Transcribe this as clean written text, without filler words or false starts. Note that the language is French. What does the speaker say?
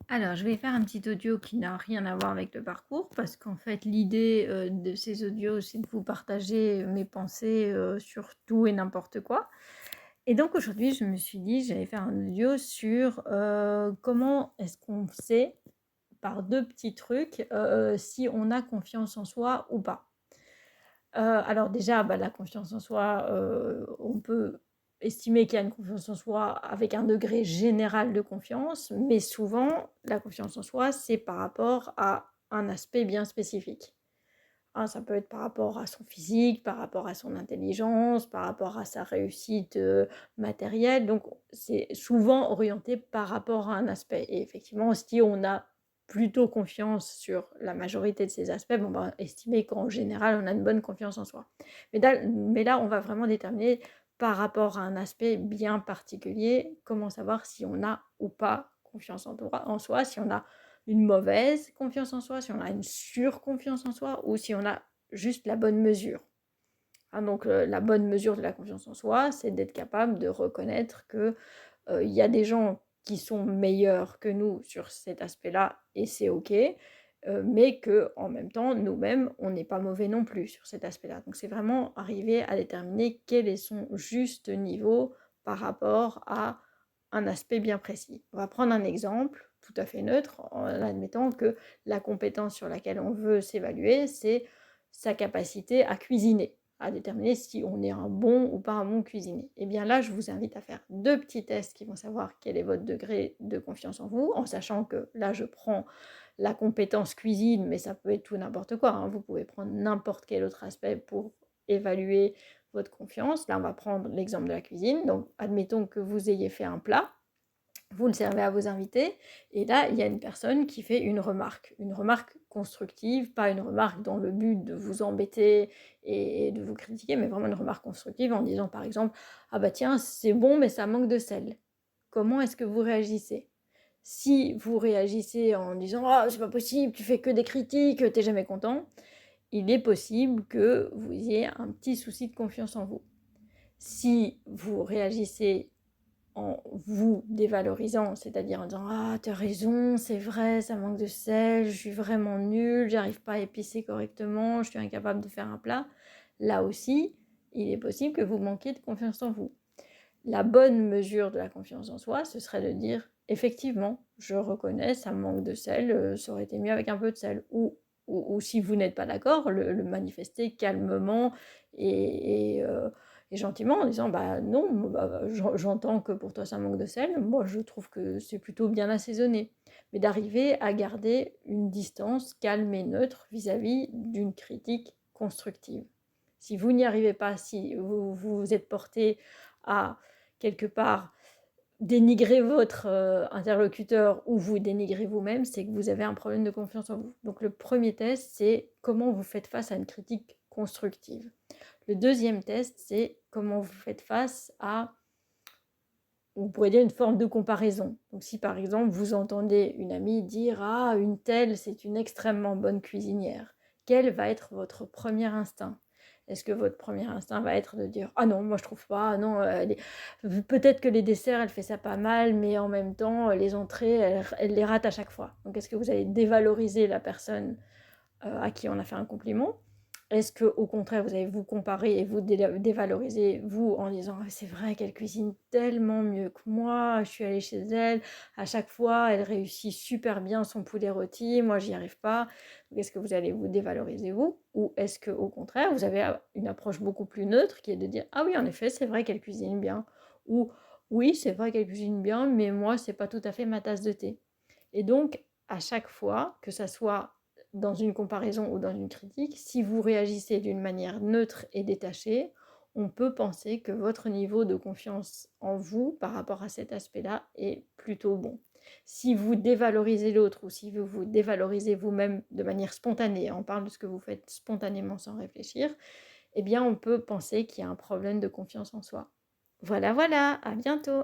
Alors, je vais faire un petit audio qui n'a rien à voir avec le parcours parce qu'en fait, l'idée de ces audios, c'est de vous partager mes pensées sur tout et n'importe quoi. Et donc aujourd'hui, je me suis dit, j'allais faire un audio sur comment est-ce qu'on sait, par deux petits trucs, si on a confiance en soi ou pas. Alors déjà, la confiance en soi, on peut estimer qu'il y a une confiance en soi avec un degré général de confiance, mais souvent, la confiance en soi, c'est par rapport à un aspect bien spécifique. Hein, ça peut être par rapport à son physique, par rapport à son intelligence, par rapport à sa réussite matérielle. Donc, c'est souvent orienté par rapport à un aspect. Et effectivement, si on a plutôt confiance sur la majorité de ces aspects, on va estimer qu'en général, on a une bonne confiance en soi. Mais là, on va vraiment déterminer par rapport à un aspect bien particulier, comment savoir si on a ou pas confiance en soi, si on a une mauvaise confiance en soi, si on a une surconfiance en soi ou si on a juste la bonne mesure. Hein, donc la bonne mesure de la confiance en soi, c'est d'être capable de reconnaître que y a des gens qui sont meilleurs que nous sur cet aspect-là et c'est ok, mais que en même temps, nous-mêmes, on n'est pas mauvais non plus sur cet aspect-là. Donc c'est vraiment arriver à déterminer quel est son juste niveau par rapport à un aspect bien précis. On va prendre un exemple tout à fait neutre en admettant que la compétence sur laquelle on veut s'évaluer, c'est sa capacité à cuisiner, à déterminer si on est un bon ou pas un bon cuisinier. Et bien là, je vous invite à faire deux petits tests qui vont savoir quel est votre degré de confiance en vous, en sachant que là, je prends la compétence cuisine, mais ça peut être tout n'importe quoi, hein. Vous pouvez prendre n'importe quel autre aspect pour évaluer votre confiance. Là, on va prendre l'exemple de la cuisine. Donc, admettons que vous ayez fait un plat, vous le servez à vos invités, et là, il y a une personne qui fait une remarque constructive, pas une remarque dans le but de vous embêter et de vous critiquer, mais vraiment une remarque constructive en disant par exemple, ah bah tiens, c'est bon, mais ça manque de sel. Comment est-ce que vous réagissez? Si vous réagissez en disant, ah, c'est pas possible, tu fais que des critiques, t'es jamais content, il est possible que vous ayez un petit souci de confiance en vous. Si vous réagissez en vous dévalorisant, c'est-à-dire en disant ah t'as raison, c'est vrai, ça manque de sel, je suis vraiment nulle, j'arrive pas à épicer correctement, je suis incapable de faire un plat, là aussi, il est possible que vous manquiez de confiance en vous. La bonne mesure de la confiance en soi, ce serait de dire effectivement, je reconnais, ça manque de sel, ça aurait été mieux avec un peu de sel. Ou si vous n'êtes pas d'accord, le manifester calmement et gentiment en disant bah non, j'entends que pour toi ça manque de sel, moi je trouve que c'est plutôt bien assaisonné. Mais d'arriver à garder une distance calme et neutre vis-à-vis d'une critique constructive. Si vous n'y arrivez pas, si vous êtes porté à quelque part dénigrer votre interlocuteur ou vous dénigrer vous-même, c'est que vous avez un problème de confiance en vous. Donc le premier test, c'est comment vous faites face à une critique constructive. Le deuxième test, c'est comment vous faites face à, on pourrait dire, une forme de comparaison. Donc si par exemple vous entendez une amie dire ah une telle c'est une extrêmement bonne cuisinière, quel va être votre premier instinct? Est-ce que votre premier instinct va être de dire ah non moi je trouve pas, ah non peut-être que les desserts elle fait ça pas mal, mais en même temps les entrées elle les rate à chaque fois. Donc est-ce que vous allez dévaloriser la personne à qui on a fait un compliment? Est-ce que au contraire, vous allez vous comparer et vous dévaloriser, vous, en disant ah, c'est vrai qu'elle cuisine tellement mieux que moi, je suis allée chez elle, à chaque fois, elle réussit super bien son poulet rôti, moi, j'y arrive pas. Est-ce que vous allez vous dévaloriser, vous? Ou est-ce que au contraire, vous avez une approche beaucoup plus neutre qui est de dire ah oui, en effet, c'est vrai qu'elle cuisine bien. Ou oui, c'est vrai qu'elle cuisine bien, mais moi, c'est pas tout à fait ma tasse de thé. Et donc, à chaque fois, que ça soit dans une comparaison ou dans une critique, si vous réagissez d'une manière neutre et détachée, on peut penser que votre niveau de confiance en vous par rapport à cet aspect-là est plutôt bon. Si vous dévalorisez l'autre ou si vous vous dévalorisez vous-même de manière spontanée, on parle de ce que vous faites spontanément sans réfléchir, eh bien on peut penser qu'il y a un problème de confiance en soi. Voilà, voilà, à bientôt!